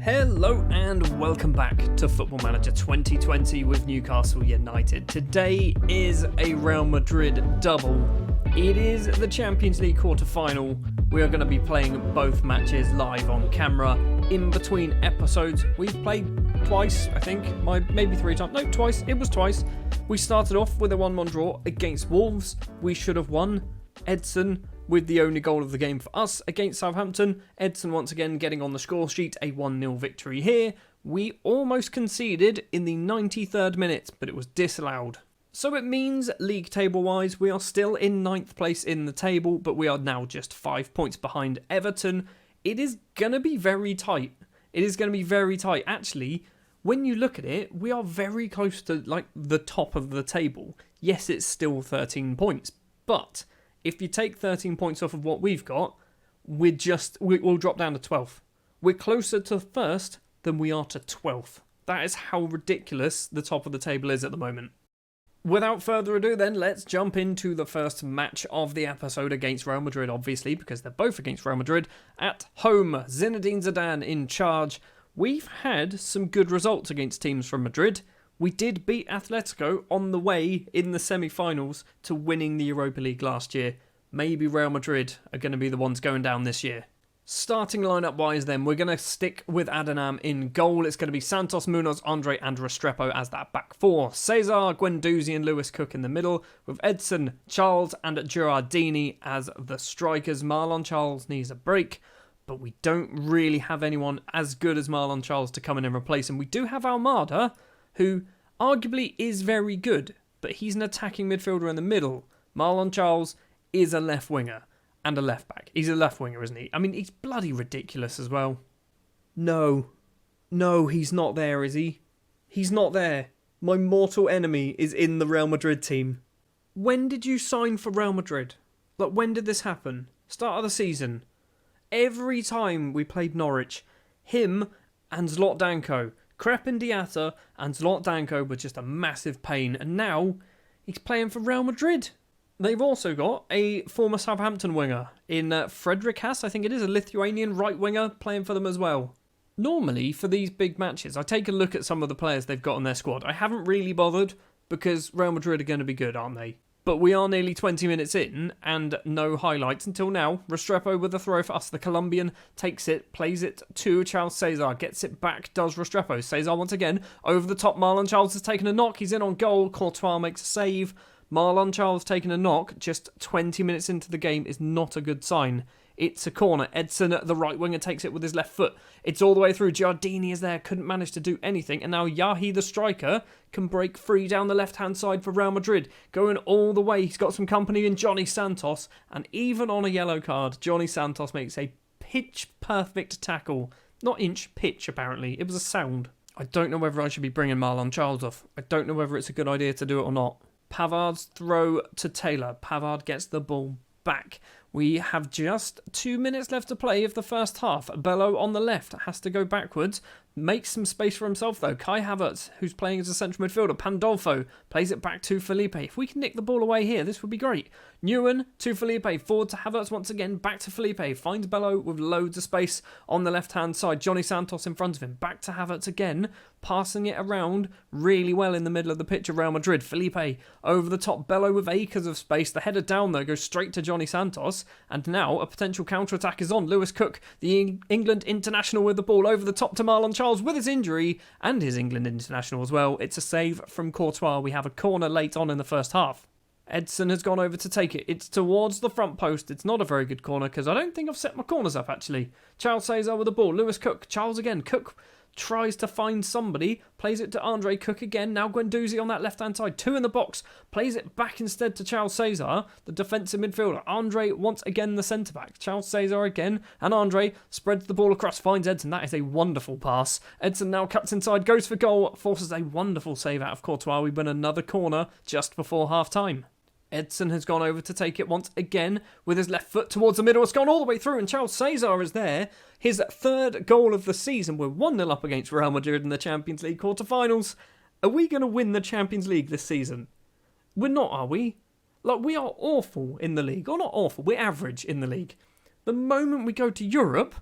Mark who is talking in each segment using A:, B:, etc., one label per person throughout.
A: Hello and welcome back to Football Manager 2020 with Newcastle United. Today is a Real Madrid double. It is the Champions League quarter-final. We are going to be playing both matches live on camera. In between episodes, we've played twice, I think. Maybe three times. No, twice. It was twice. We started off with a 1-1 draw against Wolves. We should have won. Edson with the only goal of the game for us against Southampton. Edson once again getting on the score sheet, a 1-0 victory here. We almost conceded in the 93rd minute, but it was disallowed. So it means league table wise, we are still in 9th place in the table, but we are now just 5 points behind Everton. It is going to be very tight. It is going to be very tight. Actually, when you look at it, we are very close to like the top of the table. Yes, it's still 13 points, but if you take 13 points off of what we've got, we'll drop down to 12th. We're closer to first than we are to 12th. That is how ridiculous the top of the table is at the moment. Without further ado then, let's jump into the first match of the episode against Real Madrid, obviously, because they're both against Real Madrid. At home, Zinedine Zidane in charge. We've had some good results against teams from Madrid. We did beat Atletico on the way in the semi-finals to winning the Europa League last year. Maybe Real Madrid are going to be the ones going down this year. Starting lineup-wise then, we're going to stick with Adonam in goal. It's going to be Santos, Munoz, Andre and Restrepo as that back four. Cesar, Guendouzi and Lewis Cook in the middle, with Edson, Charles and Girardini as the strikers. Marlon Charles needs a break, but we don't really have anyone as good as Marlon Charles to come in and replace him. We do have Almada, who arguably is very good, but he's an attacking midfielder in the middle. Marlon Charles is a left winger and a left back. He's a left winger, isn't he? I mean, he's bloody ridiculous as well. No, he's not there, is he? He's not there. My mortal enemy is in the Real Madrid team. When did you sign for Real Madrid? Like, when did this happen? Start of the season. Every time we played Norwich, him and Zlotdanko, Crepin Diatta and Zlotdanko were just a massive pain, and now he's playing for Real Madrid. They've also got a former Southampton winger in Frederick Haas, I think it is, a Lithuanian right winger playing for them as well. Normally, for these big matches, I take a look at some of the players they've got in their squad. I haven't really bothered because Real Madrid are going to be good, aren't they? But we are nearly 20 minutes in and no highlights until now. Restrepo with a throw for us. The Colombian takes it, plays it to Charles Cesar, gets it back, does Restrepo. Cesar once again over the top. Marlon Charles has taken a knock. He's in on goal. Courtois makes a save. Marlon Charles taking a knock just 20 minutes into the game is not a good sign. It's a corner. Edson, the right winger, takes it with his left foot. It's all the way through. Giardini is there, couldn't manage to do anything. And now Yahi, the striker, can break free down the left-hand side for Real Madrid. Going all the way. He's got some company in Johnny Santos. And even on a yellow card, Johnny Santos makes a pitch-perfect tackle. Not inch, pitch, apparently. It was a sound. I don't know whether I should be bringing Marlon Charles off. I don't know whether it's a good idea to do it or not. Pavard's throw to Taylor. Pavard gets the ball back. We have just 2 minutes left to play of the first half. Bello on the left has to go backwards. Makes some space for himself though. Kai Havertz, who's playing as a central midfielder. Pandolfo plays it back to Felipe. If we can nick the ball away here, this would be great. Newen to Felipe. Forward to Havertz once again. Back to Felipe. Finds Bello with loads of space on the left-hand side. Johnny Santos in front of him. Back to Havertz again. Passing it around really well in the middle of the pitch of Real Madrid. Felipe over the top. Bello with acres of space. The header down though goes straight to Johnny Santos. And now a potential counter-attack is on. Lewis Cook, the England international, with the ball over the top to Marlon Charles with his injury and his England international as well. It's a save from Courtois. We have a corner late on in the first half. Edson has gone over to take it. It's towards the front post. It's not a very good corner because I don't think I've set my corners up actually. Charles Cesar with the ball. Lewis Cook. Charles again. Cook tries to find somebody, plays it to Andre. Cook again, now Guendouzi on that left-hand side, two in the box, plays it back instead to Charles Cesar, the defensive midfielder. Andre once again the centre-back, Charles Cesar again, and Andre spreads the ball across, finds Edson. That is a wonderful pass. Edson now cuts inside, goes for goal, forces a wonderful save out of Courtois. We win another corner just before half-time. Edson has gone over to take it once again with his left foot towards the middle. It's gone all the way through and Charles Cesar is there. His third goal of the season. We're 1-0 up against Real Madrid in the Champions League quarter-finals. Are we going to win the Champions League this season? We're not, are we? Like, we are awful in the league. Or not awful, we're average in the league. The moment we go to Europe,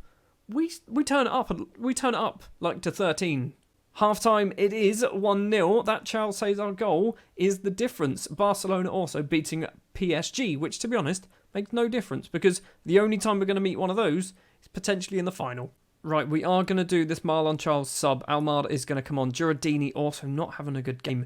A: we turn it up. We turn it up like to 13. Half-time, it is 1-0. That Charles Cesar goal is the difference. Barcelona also beating PSG, which, to be honest, makes no difference because the only time we're going to meet one of those is potentially in the final. Right, we are going to do this Marlon Charles sub. Almada is going to come on. Giardini also not having a good game.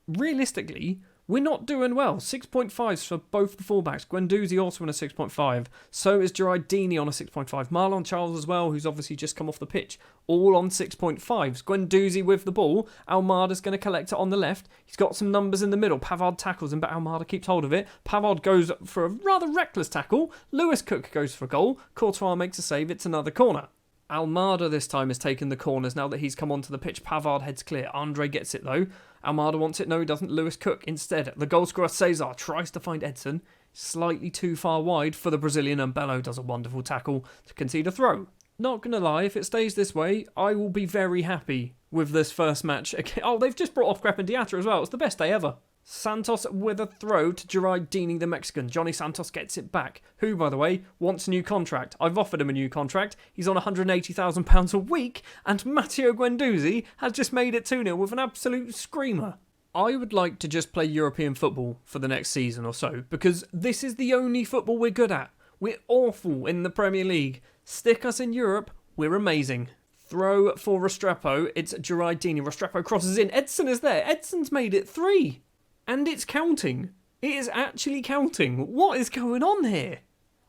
A: Realistically, we're not doing well. 6.5s for both the fullbacks. Guendouzi also on a 6.5. So is Giardini on a 6.5. Marlon Charles as well, who's obviously just come off the pitch. All on 6.5s. Guendouzi with the ball. Almada's going to collect it on the left. He's got some numbers in the middle. Pavard tackles him, but Almada keeps hold of it. Pavard goes for a rather reckless tackle. Lewis Cook goes for a goal. Courtois makes a save. It's another corner. Almada this time has taken the corners now that he's come onto the pitch. Pavard heads clear. Andre gets it though. Almada wants it. No, he doesn't. Lewis Cook instead. The goal scorer Cesar tries to find Edson. Slightly too far wide for the Brazilian, and Bello does a wonderful tackle to concede a throw. Not going to lie, if it stays this way, I will be very happy with this first match. Oh, they've just brought off Crep and Diatra as well. It's the best day ever. Santos with a throw to Giardini, the Mexican. Johnny Santos gets it back. Who, by the way, wants a new contract. I've offered him a new contract. He's on £180,000 a week, and Matteo Guendouzi has just made it 2-0 with an absolute screamer. I would like to just play European football for the next season or so, because this is the only football we're good at. We're awful in the Premier League. Stick us in Europe, we're amazing. Throw for Restrepo. It's Giardini. Restrepo crosses in. Edson is there. Edson's made it 3. And it's counting. It is actually counting. What is going on here?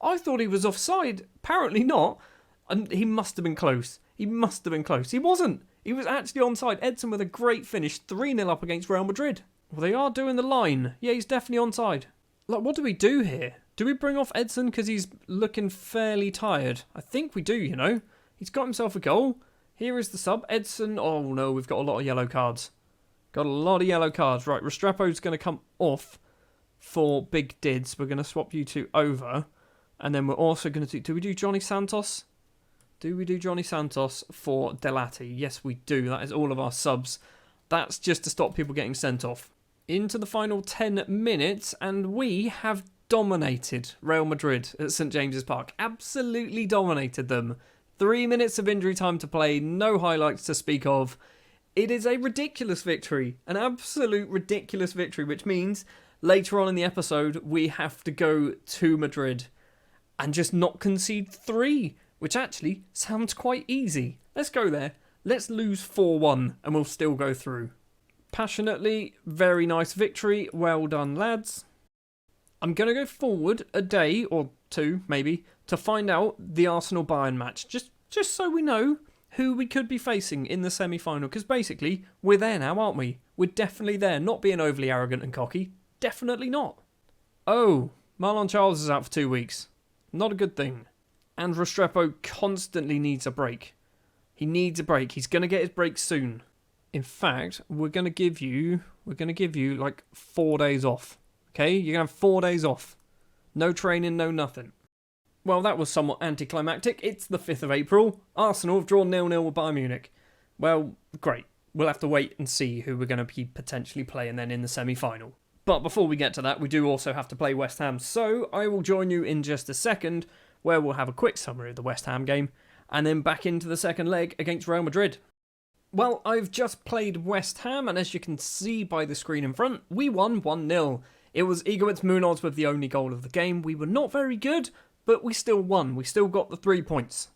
A: I thought he was offside. Apparently not. And he must have been close. He must have been close. He wasn't. He was actually onside. Edson with a great finish. 3-0 up against Real Madrid. Well, they are doing the line. Yeah, he's definitely onside. Like, what do we do here? Do we bring off Edson because he's looking fairly tired? I think we do, you know. He's got himself a goal. Here is the sub. Edson. Oh, no, we've got a lot of yellow cards. Got a lot of yellow cards. Right, Restrepo's going to come off for Big Dids. We're going to swap you two over. And then we're also going to do... Do we do Johnny Santos? Do we do Johnny Santos for Delati? Yes, we do. That is all of our subs. That's just to stop people getting sent off. Into the final 10 minutes, and we have dominated Real Madrid at St James's Park. Absolutely dominated them. 3 minutes of injury time to play. No highlights to speak of. It is a ridiculous victory, an absolute ridiculous victory, which means later on in the episode we have to go to Madrid and just not concede 3, which actually sounds quite easy. Let's go there. Let's lose 4-1 and we'll still go through. Passionately, very nice victory. Well done, lads. I'm going to go forward a day or 2, maybe, to find out the Arsenal-Bayern match, just so we know who we could be facing in the semi-final, because basically, we're there now, aren't we? We're definitely there, not being overly arrogant and cocky. Definitely not. Oh, Marlon Charles is out for 2 weeks. Not a good thing. And Restrepo constantly needs a break. He needs a break. He's going to get his break soon. In fact, we're going to give you like 4 days off. Okay? You're going to have 4 days off. No training, no nothing. Well, that was somewhat anticlimactic. It's the 5th of April. Arsenal have drawn 0-0 with Bayern Munich. Well, great. We'll have to wait and see who we're going to be potentially playing then in the semi-final. But before we get to that, we do also have to play West Ham. So I will join you in just a second, where we'll have a quick summary of the West Ham game, and then back into the second leg against Real Madrid. Well, I've just played West Ham, and as you can see by the screen in front, we won 1-0. It was Igorits Munoz with the only goal of the game. We were not very good, but we still won. We still got the 3 points.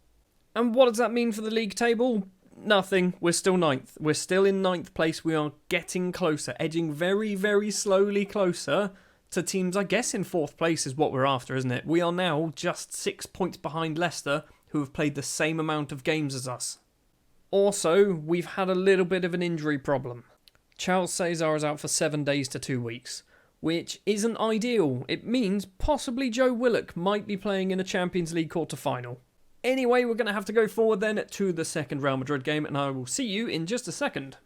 A: And what does that mean for the league table? Nothing. We're still 9th. We're still in 9th place. We are getting closer, edging very, very slowly closer to teams, I guess, in 4th place is what we're after, isn't it? We are now just 6 points behind Leicester, who have played the same amount of games as us. Also, we've had a little bit of an injury problem. Charles Cesar is out for 7 days to 2 weeks, which isn't ideal. It means possibly Joe Willock might be playing in a Champions League quarter-final. Anyway, we're going to have to go forward then to the second Real Madrid game, and I will see you in just a second.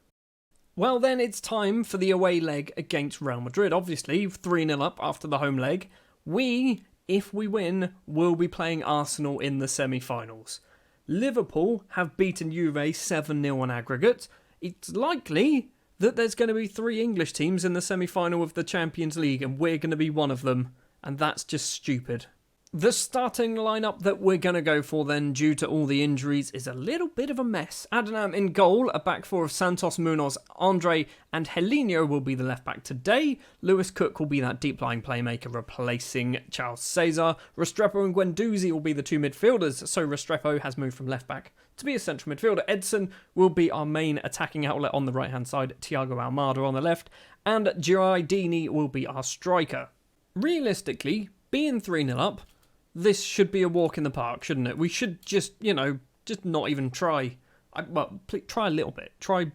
A: Well then, it's time for the away leg against Real Madrid. Obviously, 3-0 up after the home leg. We, if we win, will be playing Arsenal in the semi-finals. Liverpool have beaten Juve 7-0 on aggregate. It's likely that there's going to be 3 English teams in the semi-final of the Champions League, and we're going to be one of them. And that's just stupid. The starting lineup that we're going to go for then, due to all the injuries, is a little bit of a mess. Adnan in goal, a back four of Santos, Munoz, Andre and Helinho will be the left back today. Lewis Cook will be that deep lying playmaker replacing Charles Cesar. Restrepo and Guendouzi will be the two midfielders, so Restrepo has moved from left back to be a central midfielder. Edson will be our main attacking outlet on the right hand side, Thiago Almada on the left, and Giardini will be our striker. Realistically, being 3-0 up, this should be a walk in the park, shouldn't it? We should just not even try. Try a little bit. Try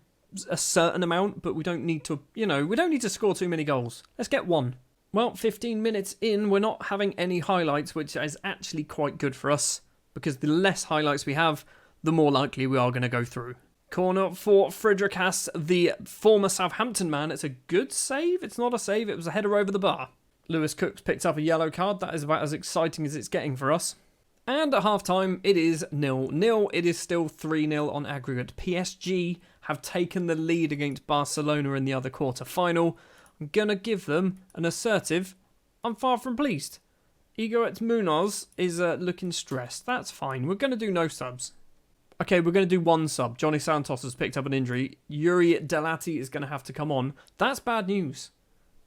A: a certain amount, but we don't need to, we don't need to score too many goals. Let's get one. Well, 15 minutes in, we're not having any highlights, which is actually quite good for us, because the less highlights we have, the more likely we are going to go through. Corner for Frederikas, the former Southampton man. It's a good save. It's not a save. It was a header over the bar. Lewis Cook's picked up a yellow card. That is about as exciting as it's getting for us. And at half-time, it is 0-0. It is still 3-0 on aggregate. PSG have taken the lead against Barcelona in the other quarter-final. I'm going to give them an assertive, I'm far from pleased. Igor Munoz is looking stressed. That's fine. We're going to do no subs. Okay, we're going to do one sub. Johnny Santos has picked up an injury. Yuri Delati is going to have to come on. That's bad news.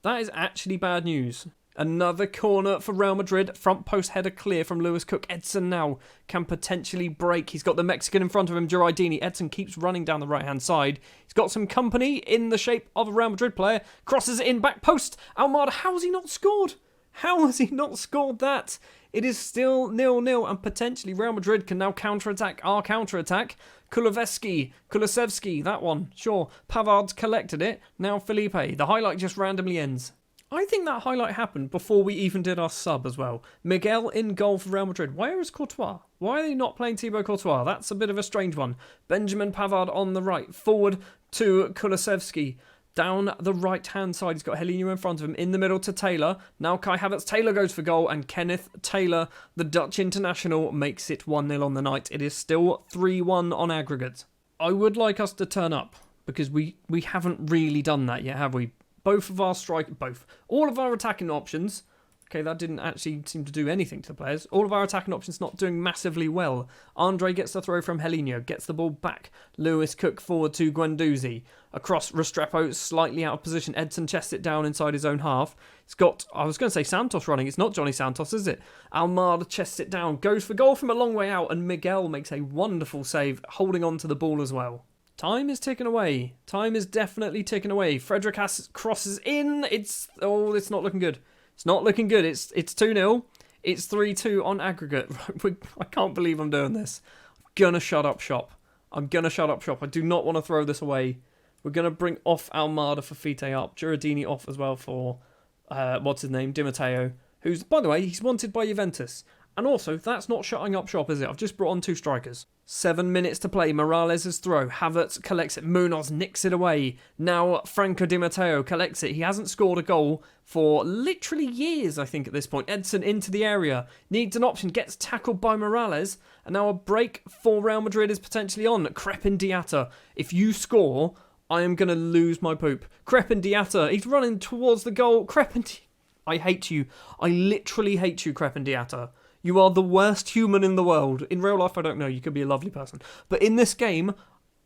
A: That is actually bad news. Another corner for Real Madrid. Front post header clear from Lewis Cook. Edson now can potentially break. He's got the Mexican in front of him, Giardini. Edson keeps running down the right-hand side. He's got some company in the shape of a Real Madrid player. Crosses it in, back post. Almada, how has he not scored? How has he not scored that? It is still 0-0 and potentially Real Madrid can now counter-attack our counter-attack. Kulusevski, that one, sure. Pavard's collected it. Now Felipe. The highlight just randomly ends. I think that highlight happened before we even did our sub as well. Miguel in goal for Real Madrid. Where is Courtois? Why are they not playing Thibaut Courtois? That's a bit of a strange one. Benjamin Pavard on the right. Forward to Kulusevski. Down the right-hand side, he's got Helinho in front of him. In the middle to Taylor. Now Kai Havertz. Taylor goes for goal. And Kenneth Taylor, the Dutch international, makes it 1-0 on the night. It is still 3-1 on aggregate. I would like us to turn up, because we haven't really done that yet, have we? All of our attacking options. Okay, that didn't actually seem to do anything to the players. All of our attacking options not doing massively well. Andre gets the throw from Helinho, gets the ball back. Lewis Cook forward to Guendouzi. Across Restrepo, slightly out of position. Edson chests it down inside his own half. It's got, I was going to say Santos running. It's not Johnny Santos, is it? Almada chests it down, goes for goal from a long way out, and Miguel makes a wonderful save, holding on to the ball as well. Time is ticking away. Time is definitely ticking away. Frederikas crosses in. It's not looking good. It's not looking good. It's 2-0. It's 3-2 on aggregate. I can't believe I'm doing this. I'm going to shut up shop. I do not want to throw this away. We're going to bring off Almada for Fite up. Giardini off as well for, what's his name? Di Matteo. Who's, by the way, he's wanted by Juventus. And also, that's not shutting up shop, is it? I've just brought on 2 strikers. 7 minutes to play. Morales' throw. Havertz collects it. Munoz nicks it away. Now Franco Di Matteo collects it. He hasn't scored a goal for literally years, I think, at this point. Edson into the area. Needs an option. Gets tackled by Morales. And now a break for Real Madrid is potentially on. Crepin Diatta. If you score, I am going to lose my poop. Crepin Diatta. He's running towards the goal. I hate you. I literally hate you, Crepin Diatta. You are the worst human in the world. In real life, I don't know. You could be a lovely person. But in this game,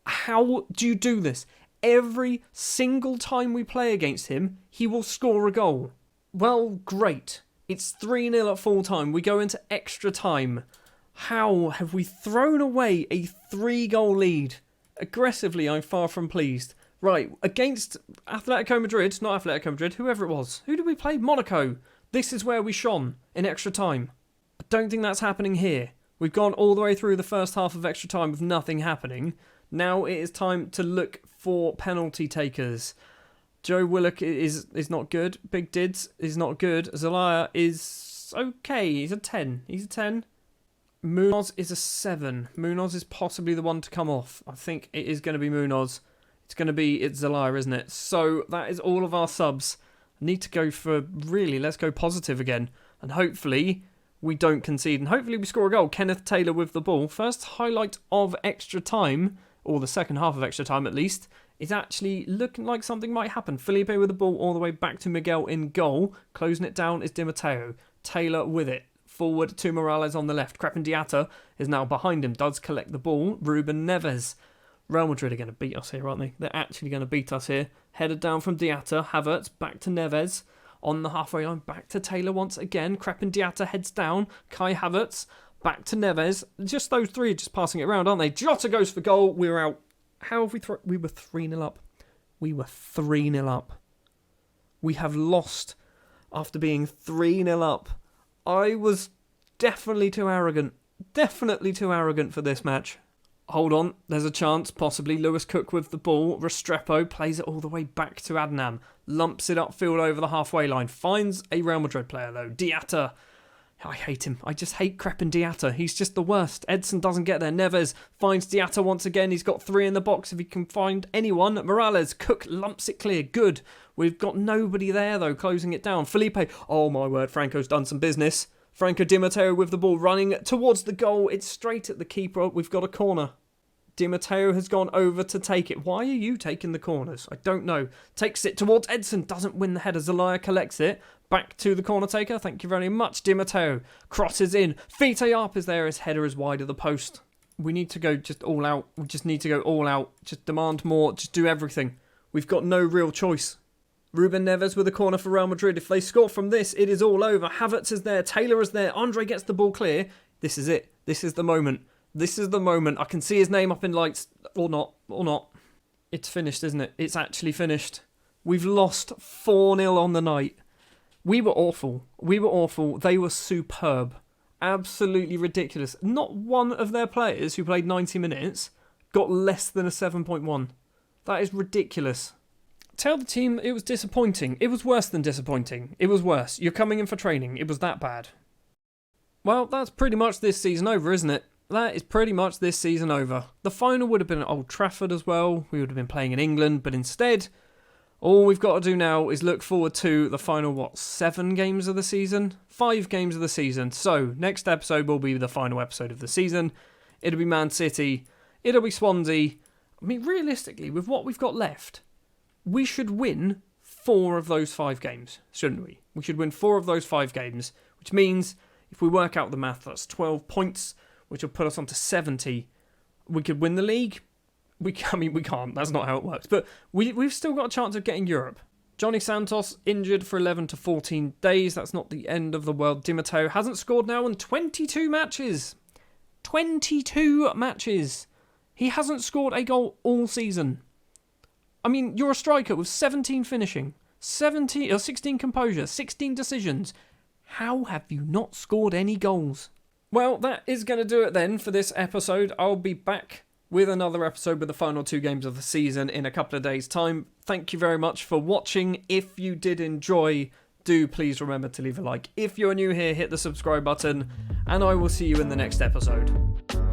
A: how do you do this? Every single time we play against him, he will score a goal. Well, great. It's 3-0 at full time. We go into extra time. How have we thrown away a 3-goal lead? Aggressively, I'm far from pleased. Right, against Atletico Madrid, not Atletico Madrid, whoever it was. Who did we play? Monaco. This is where we shone in extra time. I don't think that's happening here. We've gone all the way through the first half of extra time with nothing happening. Now it is time to look for penalty takers. Joe Willock is not good. Big Dids is not good. Zelaya is okay. He's a 10. Munoz is a 7. Munoz is possibly the one to come off. I think it is going to be Munoz. It's Zelaya, isn't it? So that is all of our subs. I need to go for, let's go positive again. And hopefully we don't concede. And hopefully we score a goal. Kenneth Taylor with the ball. First highlight of extra time, or the second half of extra time at least, is actually looking like something might happen. Felipe with the ball all the way back to Miguel in goal. Closing it down is Di Matteo. Taylor with it. forward to Morales on the left. Crepin Diatta is now behind him, does collect the ball. Ruben Neves. Real Madrid are going to beat us here, aren't they? They're actually going to beat us here. Headed down from Diatta. Havertz back to Neves. On the halfway line, back to Taylor once again. Crepin Diatta heads down. Kai Havertz back to Neves. Just those three are just passing it around, aren't they? Jota goes for goal. We're out. How have we... We were 3-0 up. We were 3-0 up. We have lost after being 3-0 up. I was definitely too arrogant. Definitely too arrogant for this match. Hold on, there's a chance, possibly. Lewis Cook with the ball. Restrepo plays it all the way back to Adnam. Lumps it upfield over the halfway line. Finds a Real Madrid player though. Diatta. I hate him. I just hate Crepin Diatta. He's just the worst. Edson doesn't get there. Neves finds Diatta once again. He's got 3 in the box if he can find anyone. Morales. Cook lumps it clear. Good. We've got nobody there though, closing it down. Felipe. Oh my word, Franco's done some business. Franco Di Matteo with the ball running towards the goal. It's straight at the keeper. We've got a corner. Di Matteo has gone over to take it. Why are you taking the corners? I don't know. Takes it towards Edson. Doesn't win the header. Zelaya collects it. Back to the corner taker. Thank you very much. Di Matteo crosses in. Fite Arp is there. His header is wide of the post. We need to go just all out. We just need to go all out. Just demand more. Just do everything. We've got no real choice. Ruben Neves with a corner for Real Madrid. If they score from this, it is all over. Havertz is there. Taylor is there. Andre gets the ball clear. This is it. This is the moment. This is the moment. I can see his name up in lights. Or not. Or not. It's finished, isn't it? It's actually finished. We've lost 4-0 on the night. We were awful. We were awful. They were superb. Absolutely ridiculous. Not one of their players who played 90 minutes got less than a 7.1. That is ridiculous. Tell the team it was disappointing. It was worse than disappointing. It was worse. You're coming in for training. It was that bad. Well, that's pretty much this season over, isn't it? That is pretty much this season over. The final would have been at Old Trafford as well. We would have been playing in England, but instead, all we've got to do now is look forward to the final, 7 games of the season? 5 games of the season. So, next episode will be the final episode of the season. It'll be Man City. It'll be Swansea. I mean, realistically, with what we've got left, we should win 4 of those 5 games, shouldn't we? We should win 4 of those 5 games, which means, if we work out the math, that's 12 points, which will put us on to 70. We could win the league. We can't. That's not how it works. But we've still got a chance of getting Europe. Johnny Santos injured for 11 to 14 days. That's not the end of the world. Di Matteo hasn't scored now in 22 matches. 22 matches. He hasn't scored a goal all season. I mean, you're a striker with 17 finishing, 16 composure, 16 decisions. How have you not scored any goals? Well, that is going to do it then for this episode. I'll be back with another episode with the final 2 games of the season in a couple of days' time. Thank you very much for watching. If you did enjoy, do please remember to leave a like. If you're new here, hit the subscribe button, and I will see you in the next episode.